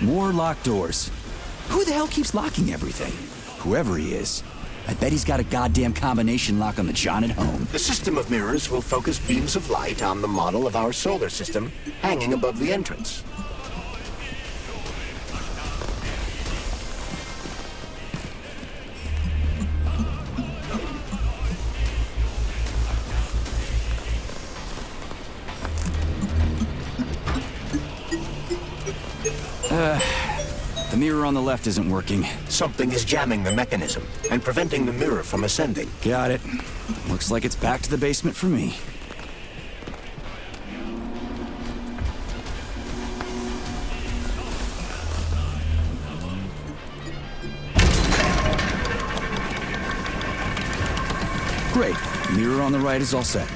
More locked doors. Who the hell keeps locking everything? Whoever he is. I bet he's got a goddamn combination lock on the John at home. The system of mirrors will focus beams of light on the model of our solar system hanging above the entrance. The mirror on the left isn't working. Something is jamming the mechanism and preventing the mirror from ascending. Got it. Looks like it's back to the basement for me. Great. Mirror on the right is all set.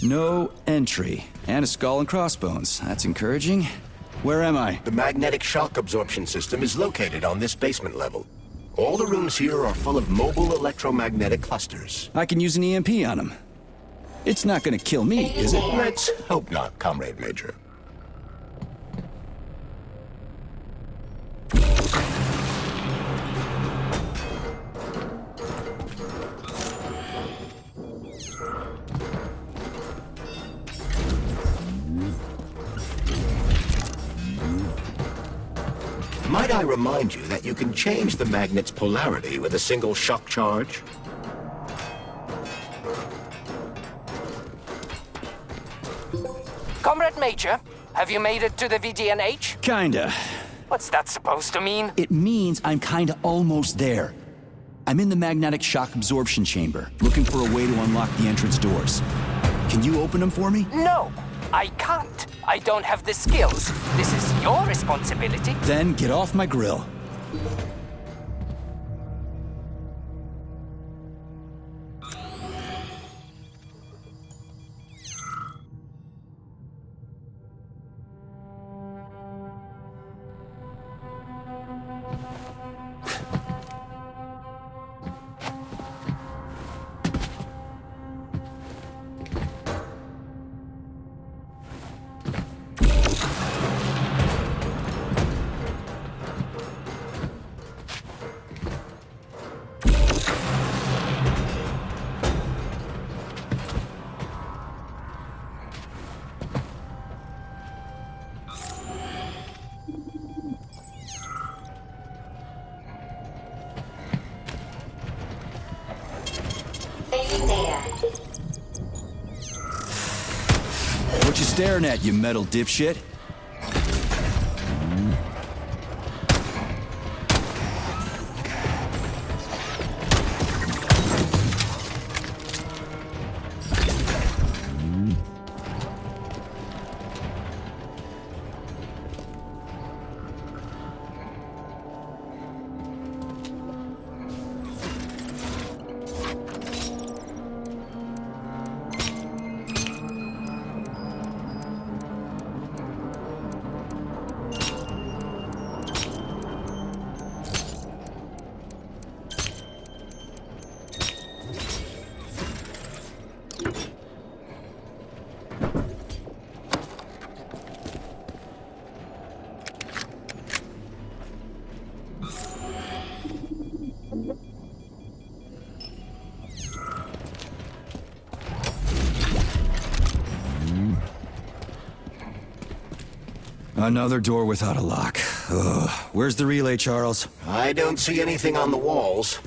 No entry. And a skull and crossbones. That's encouraging. Where am I? The magnetic shock absorption system is located on this basement level. All the rooms here are full of mobile electromagnetic clusters. I can use an EMP on him. It's not gonna kill me, is it? Let's hope not, Comrade Major. Might I remind you that you can change the magnet's polarity with a single shock charge? Comrade Major, have you made it to the VDNH? Kinda. What's that supposed to mean? It means I'm kinda almost there. I'm in the magnetic shock absorption chamber, looking for a way to unlock the entrance doors. Can you open them for me? No, I can't. I don't have the skills. This is your responsibility. Then get off my grill. What you staring at, you metal dipshit? Another door without a lock. Ugh. Where's the relay, Charles? I don't see anything on the walls.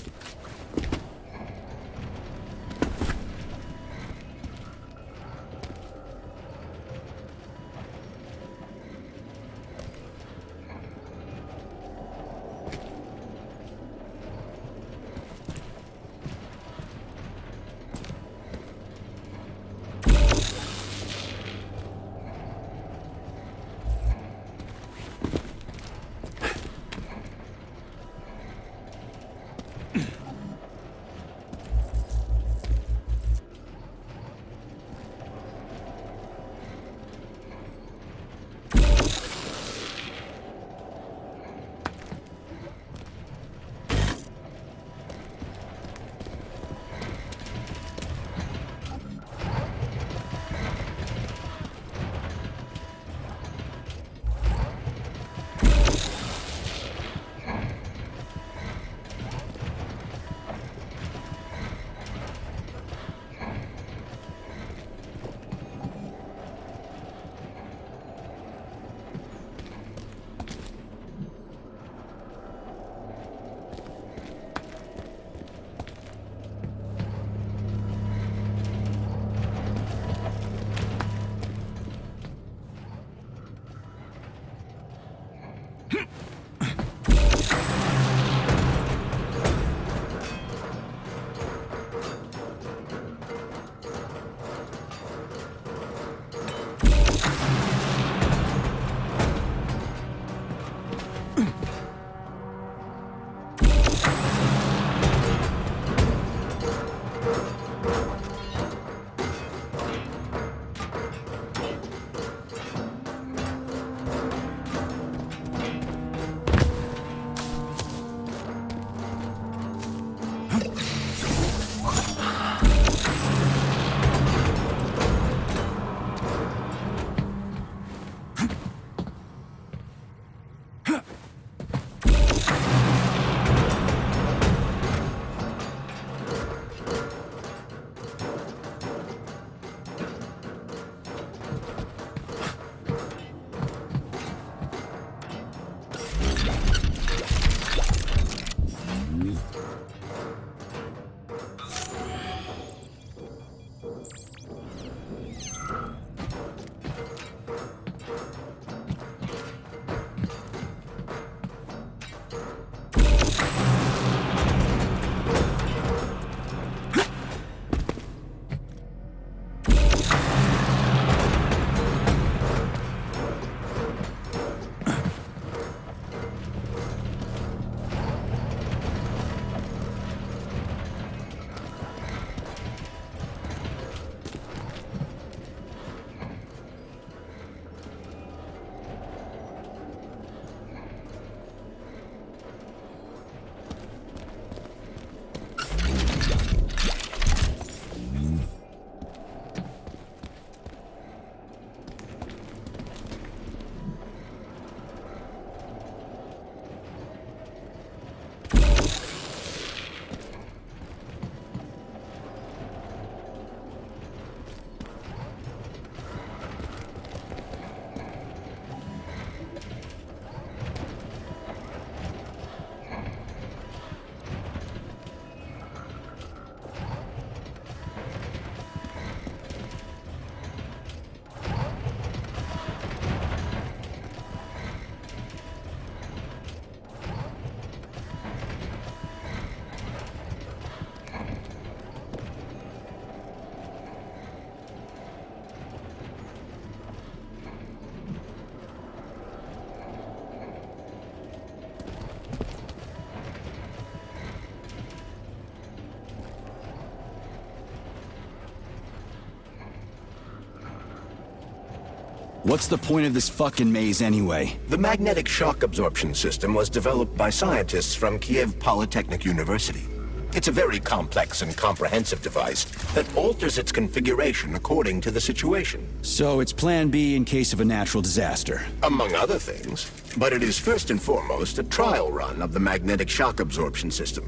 What's the point of this fucking maze anyway? The magnetic shock absorption system was developed by scientists from Kiev Polytechnic University. It's a very complex and comprehensive device that alters its configuration according to the situation. So it's plan B in case of a natural disaster. Among other things. But it is first and foremost a trial run of the magnetic shock absorption system.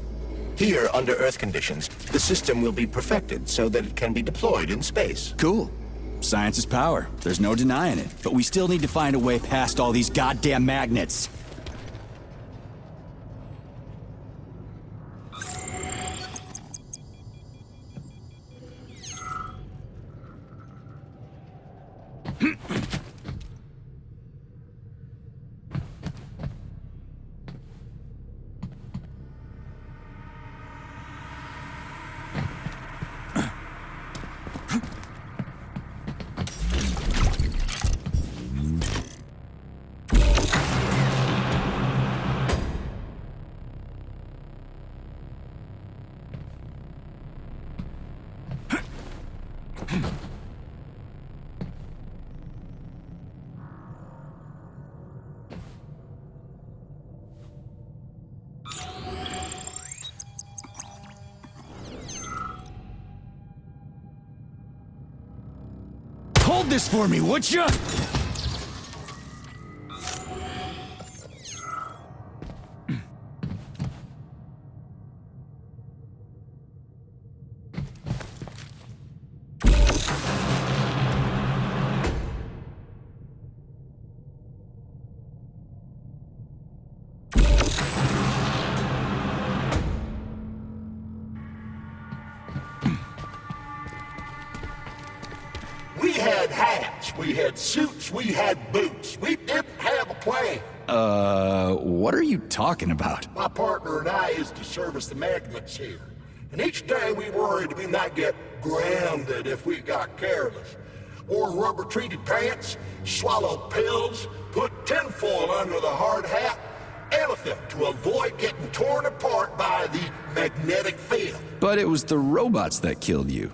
Here, under Earth conditions, the system will be perfected so that it can be deployed in space. Cool. Science is power. There's no denying it. But we still need to find a way past all these goddamn magnets. Hold this for me, would ya? We had hats, we had suits, we had boots. We didn't have a plan. What are you talking about? My partner and I is to service the magnets here. And each day we worried we might get grounded if we got careless. Wore rubber-treated pants, swallowed pills, put tinfoil under the hard hat, anything to avoid getting torn apart by the magnetic field. But it was the robots that killed you.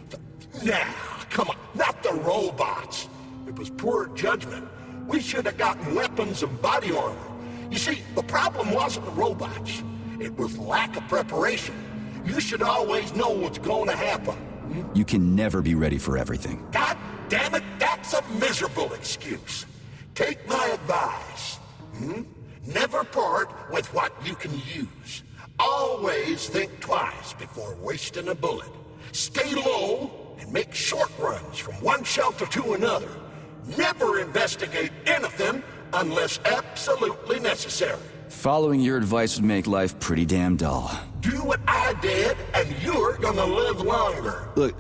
Now, come on, not the robots. It was poor judgment. We should have gotten weapons and body armor. You see, the problem wasn't the robots. It was lack of preparation. You should always know what's going to happen. You can never be ready for everything. God damn it, that's a miserable excuse. Take my advice. Never part with what you can use. Always think twice before wasting a bullet. Stay low and make short runs from one shelter to another. Never investigate anything unless absolutely necessary. Following your advice would make life pretty damn dull. Do what I did, and you're gonna live longer. Look,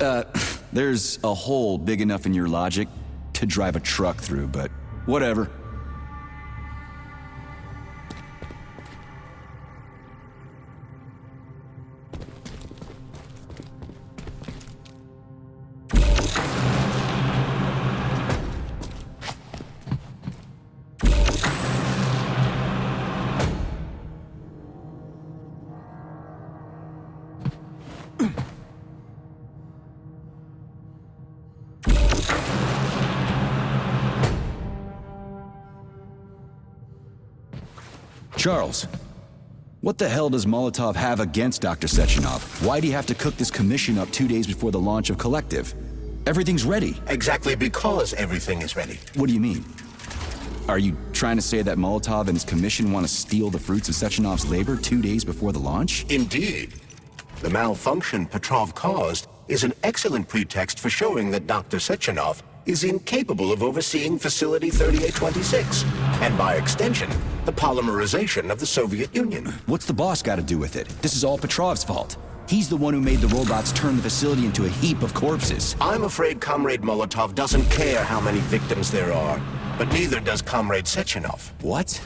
there's a hole big enough in your logic to drive a truck through, but whatever. Charles, what the hell does Molotov have against Dr. Sechenov? Why'd he have to cook this commission up 2 days before the launch of Collective? Everything's ready. Exactly because everything is ready. What do you mean? Are you trying to say that Molotov and his commission want to steal the fruits of Sechenov's labor 2 days before the launch? Indeed. The malfunction Petrov caused is an excellent pretext for showing that Dr. Sechenov is incapable of overseeing Facility 3826, and by extension, the polymerization of the Soviet Union. What's the boss got to do with it? This is all Petrov's fault. He's the one who made the robots turn the facility into a heap of corpses. I'm afraid Comrade Molotov doesn't care how many victims there are, but neither does Comrade Sechenov. What?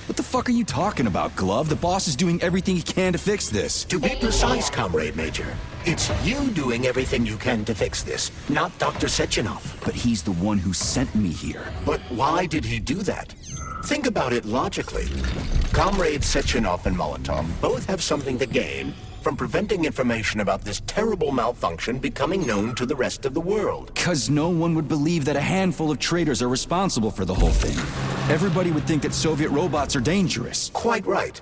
What the fuck are you talking about, Glove? The boss is doing everything he can to fix this. To be precise, Comrade Major, it's you doing everything you can to fix this, not Dr. Sechenov. But he's the one who sent me here. But why did he do that? Think about it logically. Comrades Sechenov and Molotov both have something to gain from preventing information about this terrible malfunction becoming known to the rest of the world. 'Cause no one would believe that a handful of traitors are responsible for the whole thing. Everybody would think that Soviet robots are dangerous. Quite right.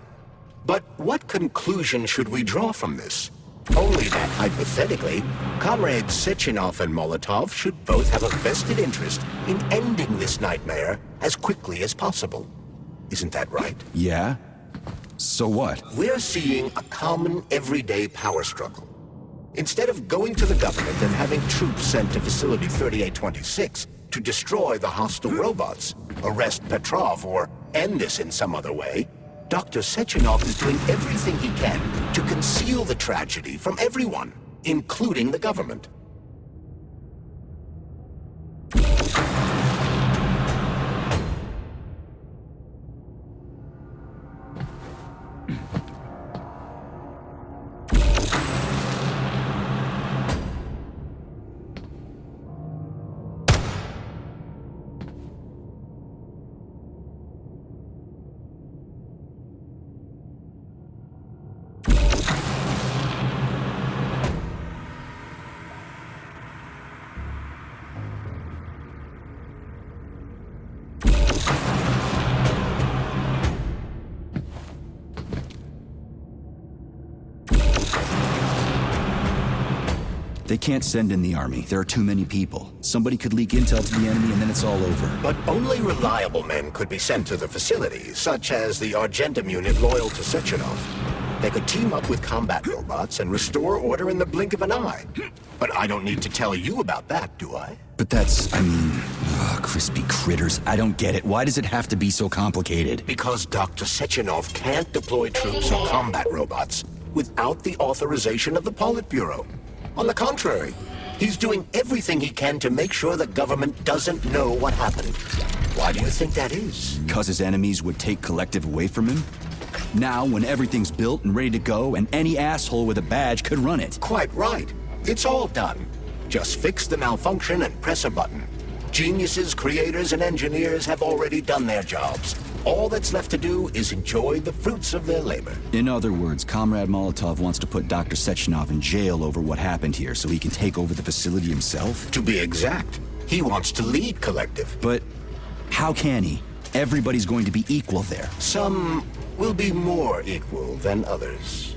But what conclusion should we draw from this? Only that, hypothetically, Comrades Sechenov and Molotov should both have a vested interest in ending this nightmare as quickly as possible. Isn't that right? Yeah? So what? We're seeing a common, everyday power struggle. Instead of going to the government and having troops sent to Facility 3826 to destroy the hostile robots, arrest Petrov, or end this in some other way, Dr. Sechenov is doing everything he can to conceal the tragedy from everyone, including the government. They can't send in the army. There are too many people. Somebody could leak intel to the enemy and then it's all over. But only reliable men could be sent to the facility, such as the Argentum unit loyal to Sechenov. They could team up with combat robots and restore order in the blink of an eye. But I don't need to tell you about that, do I? But that's, crispy critters. I don't get it. Why does it have to be so complicated? Because Dr. Sechenov can't deploy troops or combat robots without the authorization of the Politburo. On the contrary, he's doing everything he can to make sure the government doesn't know what happened. Why do you think that is? Because his enemies would take Collective away from him? Now, when everything's built and ready to go, and any asshole with a badge could run it. Quite right. It's all done. Just fix the malfunction and press a button. Geniuses, creators, and engineers have already done their jobs. All that's left to do is enjoy the fruits of their labor. In other words, Comrade Molotov wants to put Dr. Sechenov in jail over what happened here so he can take over the facility himself? To be exact, he wants to lead Collective. But how can he? Everybody's going to be equal there. Some will be more equal than others.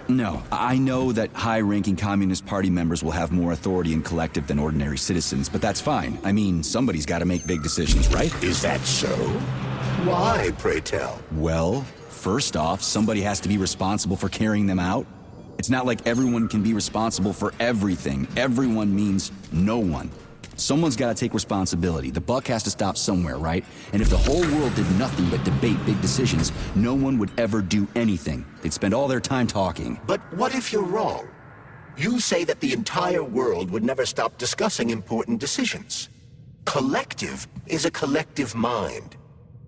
No, I know that high-ranking Communist Party members will have more authority in Collective than ordinary citizens, but that's fine. I mean, somebody's got to make big decisions, right? Is that so? Why, pray tell? Well, first off, somebody has to be responsible for carrying them out. It's not like everyone can be responsible for everything. Everyone means no one. Someone's got to take responsibility. The buck has to stop somewhere, right? And if the whole world did nothing but debate big decisions, no one would ever do anything. They'd spend all their time talking. But what if you're wrong? You say that the entire world would never stop discussing important decisions. Collective is a collective mind.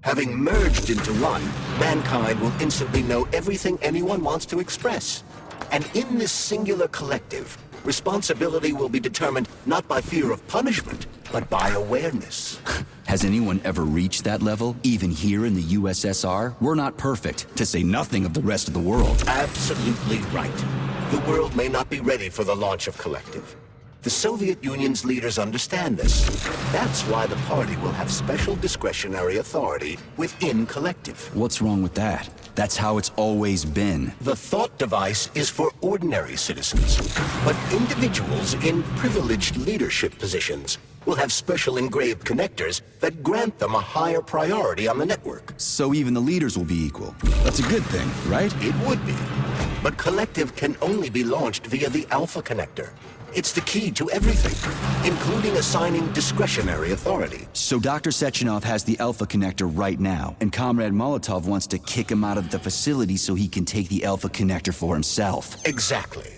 Having merged into one, mankind will instantly know everything anyone wants to express. And in this singular collective, responsibility will be determined not by fear of punishment, but by awareness. Has anyone ever reached that level, even here in the USSR? We're not perfect, to say nothing of the rest of the world. Absolutely right. The world may not be ready for the launch of Collective. The Soviet Union's leaders understand this. That's why the party will have special discretionary authority within Collective. What's wrong with that? That's how it's always been. The thought device is for ordinary citizens, but individuals in privileged leadership positions will have special engraved connectors that grant them a higher priority on the network. So even the leaders will be equal. That's a good thing, right? It would be. But Collective can only be launched via the Alpha connector. It's the key to everything, including assigning discretionary authority. So Dr. Sechenov has the Alpha connector right now, and Comrade Molotov wants to kick him out of the facility so he can take the Alpha connector for himself. Exactly.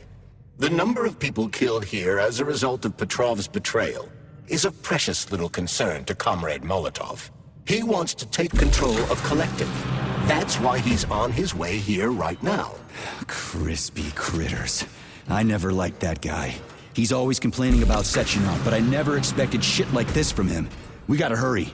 The number of people killed here as a result of Petrov's betrayal is of precious little concern to Comrade Molotov. He wants to take control of Collective. That's why he's on his way here right now. Crispy critters. I never liked that guy. He's always complaining about Sechenov, but I never expected shit like this from him. We gotta hurry.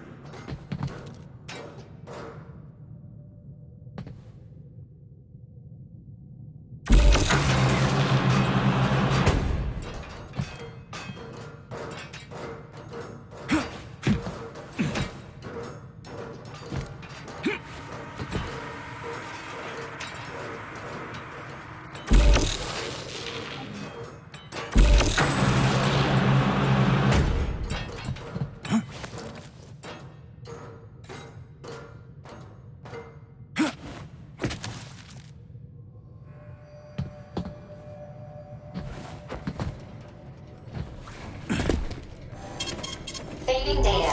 Saving data.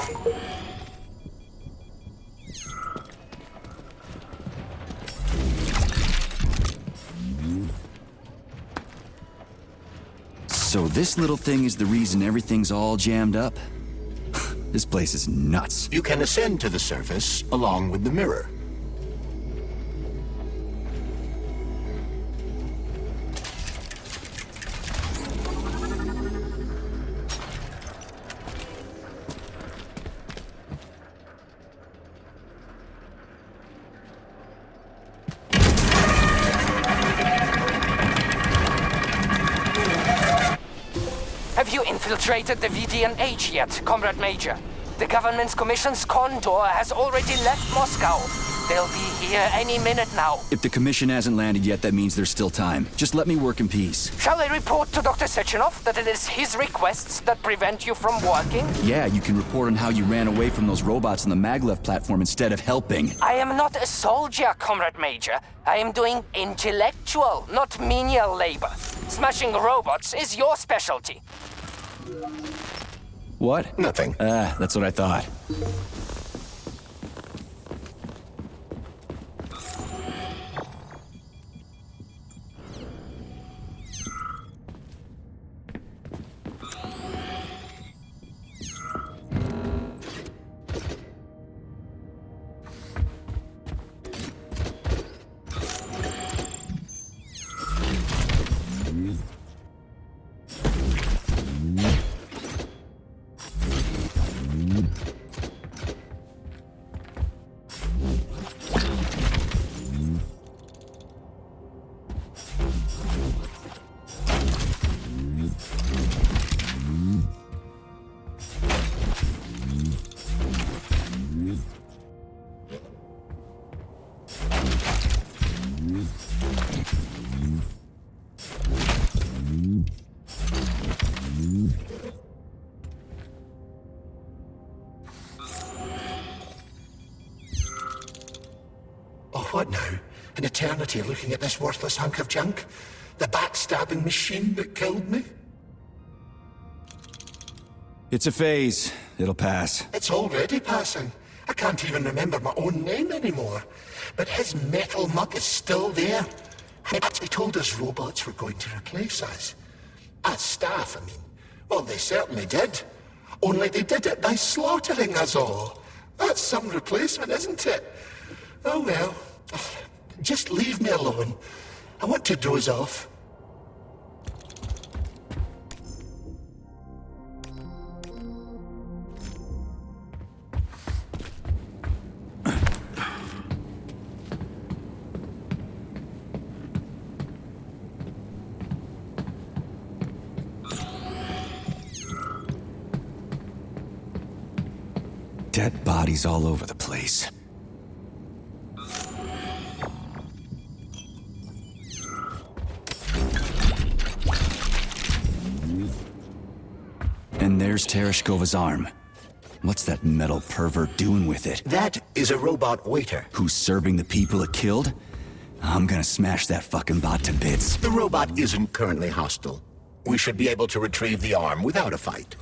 So this little thing is the reason everything's all jammed up? This place is nuts. You can ascend to the surface along with the mirror. Have you infiltrated the VDNH yet, Comrade Major? The government's commission's Condor has already left Moscow. They'll be here any minute now. If the commission hasn't landed yet, that means there's still time. Just let me work in peace. Shall I report to Dr. Sechenov that it is his requests that prevent you from working? Yeah, you can report on how you ran away from those robots on the maglev platform instead of helping. I am not a soldier, Comrade Major. I am doing intellectual, not menial labor. Smashing robots is your specialty. What? Nothing. That's what I thought. what now? An eternity looking at this worthless hunk of junk? The backstabbing machine that killed me? It's a phase. It'll pass. It's already passing. I can't even remember my own name anymore. But his metal mug is still there. He actually told us robots were going to replace us. As staff, I mean. Well, they certainly did. Only they did it by slaughtering us all. That's some replacement, isn't it? Oh well. Just leave me alone. I want to doze off. Dead bodies all over the place. And there's Tereshkova's arm. What's that metal pervert doing with it? That is a robot waiter. Who's serving the people it killed? I'm gonna smash that fucking bot to bits. The robot isn't currently hostile. We should be able to retrieve the arm without a fight.